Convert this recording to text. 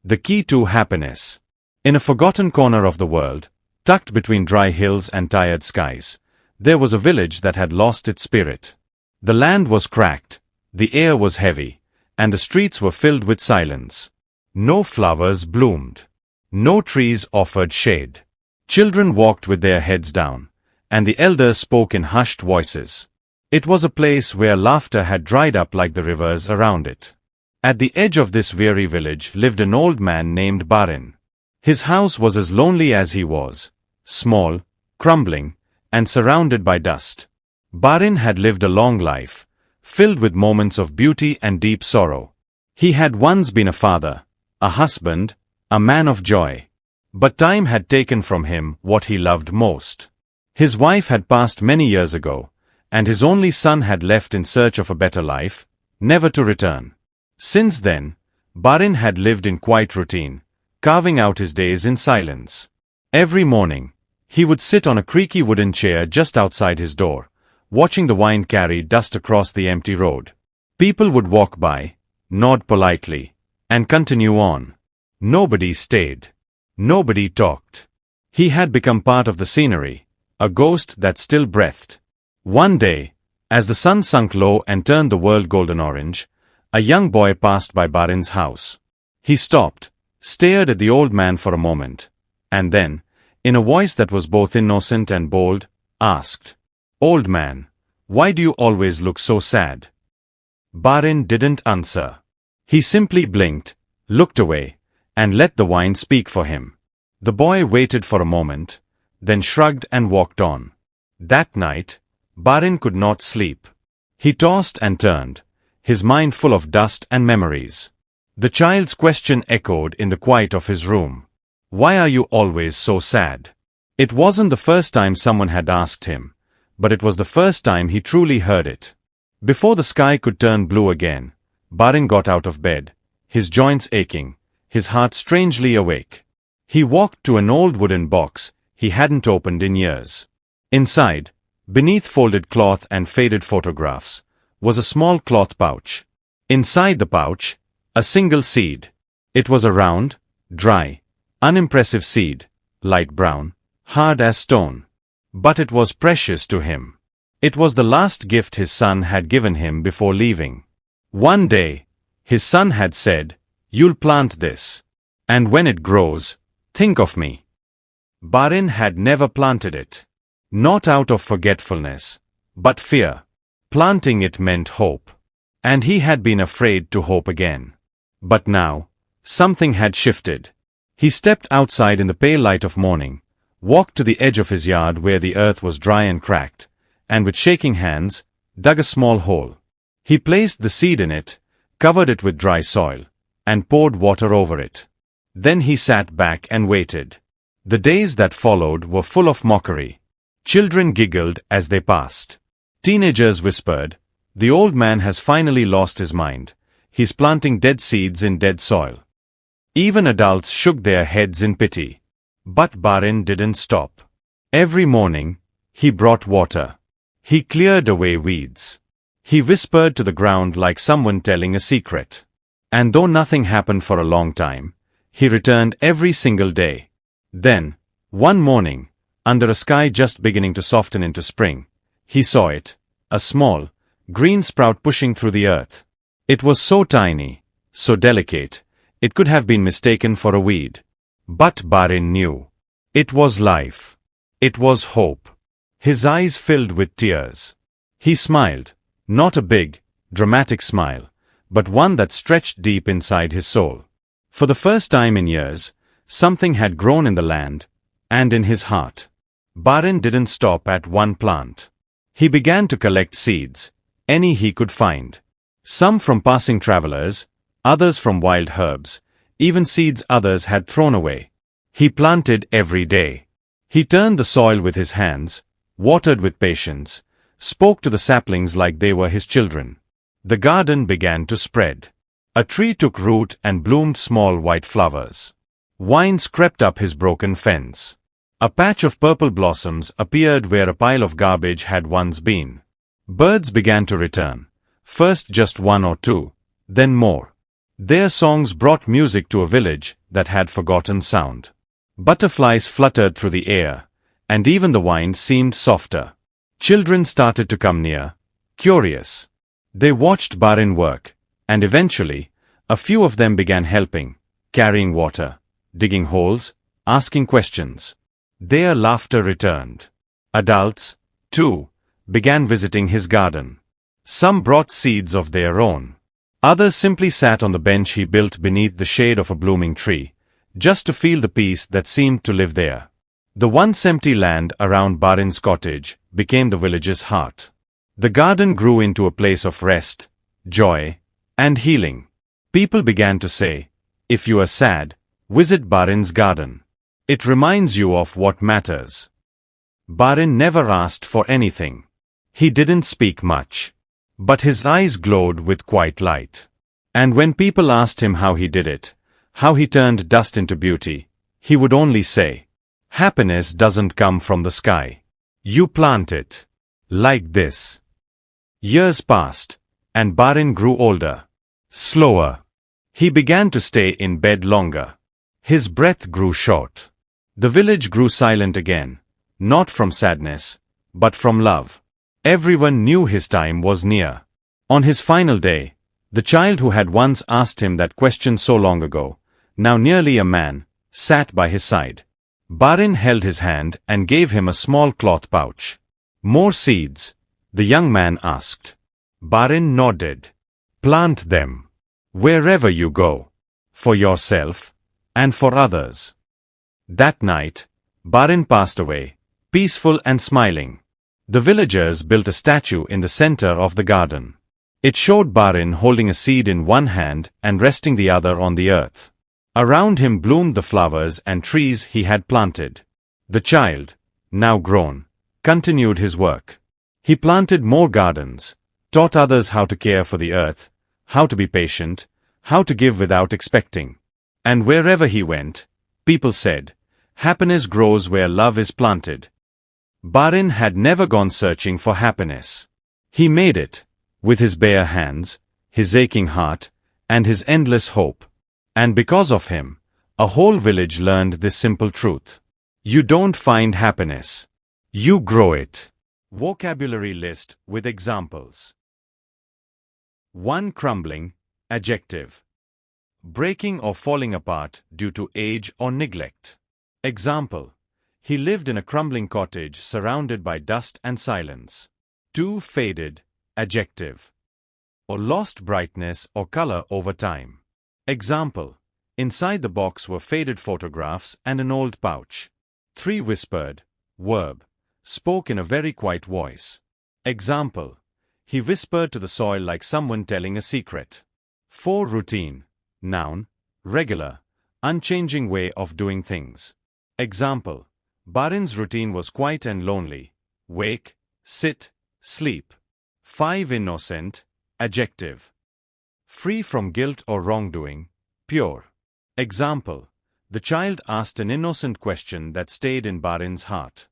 The key to happiness. In a forgotten corner of the world, tucked between dry hills and tired skies, there was a village that had lost its spirit. The land was cracked, the air was heavy, and the streets were filled with silence. No flowers bloomed. No trees offered shade. Children walked with their heads down, and the elders spoke in hushed voices. It was a place where laughter had dried up like the rivers around it. At the edge of this weary village lived an old man named Barin. His house was as lonely as he was, small, crumbling, and surrounded by dust. Barin had lived a long life, filled with moments of beauty and deep sorrow. He had once been a father, a husband, a man of joy. But time had taken from him what he loved most. His wife had passed many years ago, and his only son had left in search of a better life, never to return. Since then, Barin had lived in quiet routine, carving out his days in silence. Every morning, he would sit on a creaky wooden chair just outside his door, watching the wind carry dust across the empty road. People would walk by, nod politely, and continue on. Nobody stayed. Nobody talked. He had become part of the scenery, a ghost that still breathed. One day, as the sun sunk low and turned the world golden orange, a young boy passed by Barin's house. He stopped, stared at the old man for a moment, and then, in a voice that was both innocent and bold, asked, "Old man, why do you always look so sad?" Barin didn't answer. He simply blinked, looked away, and let the wine speak for him. The boy waited for a moment, then shrugged and walked on. That night, Barin could not sleep. He tossed and turned, his mind full of dust and memories. The child's question echoed in the quiet of his room. "Why are you always so sad?" It wasn't the first time someone had asked him, but it was the first time he truly heard it. Before the sky could turn blue again, Barin got out of bed, his joints aching, his heart strangely awake. He walked to an old wooden box he hadn't opened in years. Inside, beneath folded cloth and faded photographs, was a small cloth pouch. Inside the pouch, a single seed. It was a round, dry, unimpressive seed, light brown, hard as stone. But it was precious to him. It was the last gift his son had given him before leaving. One day, his son had said, "You'll plant this. And when it grows, think of me." Barin had never planted it. Not out of forgetfulness, but fear. Planting it meant hope. And he had been afraid to hope again. But now, something had shifted. He stepped outside in the pale light of morning, walked to the edge of his yard where the earth was dry and cracked, and with shaking hands, dug a small hole. He placed the seed in it, covered it with dry soil, and poured water over it. Then he sat back and waited. The days that followed were full of mockery. Children giggled as they passed. Teenagers whispered, "The old man has finally lost his mind. He's planting dead seeds in dead soil." Even adults shook their heads in pity. But Barin didn't stop. Every morning, he brought water. He cleared away weeds. He whispered to the ground like someone telling a secret. And though nothing happened for a long time, he returned every single day. Then, one morning, under a sky just beginning to soften into spring, he saw it, a small, green sprout pushing through the earth. It was so tiny, so delicate, it could have been mistaken for a weed. But Barin knew. It was life. It was hope. His eyes filled with tears. He smiled, not a big, dramatic smile, but one that stretched deep inside his soul. For the first time in years, something had grown in the land, and in his heart. Barin didn't stop at one plant. He began to collect seeds, any he could find. Some from passing travelers, others from wild herbs, even seeds others had thrown away. He planted every day. He turned the soil with his hands, watered with patience, spoke to the saplings like they were his children. The garden began to spread. A tree took root and bloomed small white flowers. Vines crept up his broken fence. A patch of purple blossoms appeared where a pile of garbage had once been. Birds began to return, first just one or two, then more. Their songs brought music to a village that had forgotten sound. Butterflies fluttered through the air, and even the wind seemed softer. Children started to come near, curious. They watched Barin work, and eventually, a few of them began helping, carrying water, digging holes, asking questions. Their laughter returned. Adults, too, began visiting his garden. Some brought seeds of their own. Others simply sat on the bench he built beneath the shade of a blooming tree, just to feel the peace that seemed to live there. The once empty land around Barin's cottage became the village's heart. The garden grew into a place of rest, joy, and healing. People began to say, "If you are sad, visit Barin's garden. It reminds you of what matters." Barin never asked for anything. He didn't speak much, but his eyes glowed with quiet light. And when people asked him how he did it, how he turned dust into beauty, he would only say, "Happiness doesn't come from the sky. You plant it. Like this." Years passed, and Barin grew older. Slower. He began to stay in bed longer. His breath grew short. The village grew silent again, not from sadness, but from love. Everyone knew his time was near. On his final day, the child who had once asked him that question so long ago, now nearly a man, sat by his side. Barin held his hand and gave him a small cloth pouch. "More seeds?" the young man asked. Barin nodded. "Plant them. Wherever you go. For yourself, and for others." That night, Barin passed away, peaceful and smiling. The villagers built a statue in the center of the garden. It showed Barin holding a seed in one hand and resting the other on the earth. Around him bloomed the flowers and trees he had planted. The child, now grown, continued his work. He planted more gardens, taught others how to care for the earth, how to be patient, how to give without expecting. And wherever he went, people said, "Happiness grows where love is planted." Barin had never gone searching for happiness. He made it, with his bare hands, his aching heart, and his endless hope. And because of him, a whole village learned this simple truth. You don't find happiness. You grow it. Vocabulary list with examples. 1. Crumbling, adjective. Breaking or falling apart due to age or neglect. Example. He lived in a crumbling cottage surrounded by dust and silence. 2. Faded, adjective. Or lost brightness or color over time. Example. Inside the box were faded photographs and an old pouch. 3. Whispered, verb. Spoke in a very quiet voice. Example. He whispered to the soil like someone telling a secret. 4. Routine, noun. Regular, unchanging way of doing things. Example. Barin's routine was quiet and lonely. Wake, sit, sleep. 5. Innocent, adjective. Free from guilt or wrongdoing, pure. Example. The child asked an innocent question that stayed in Barin's heart.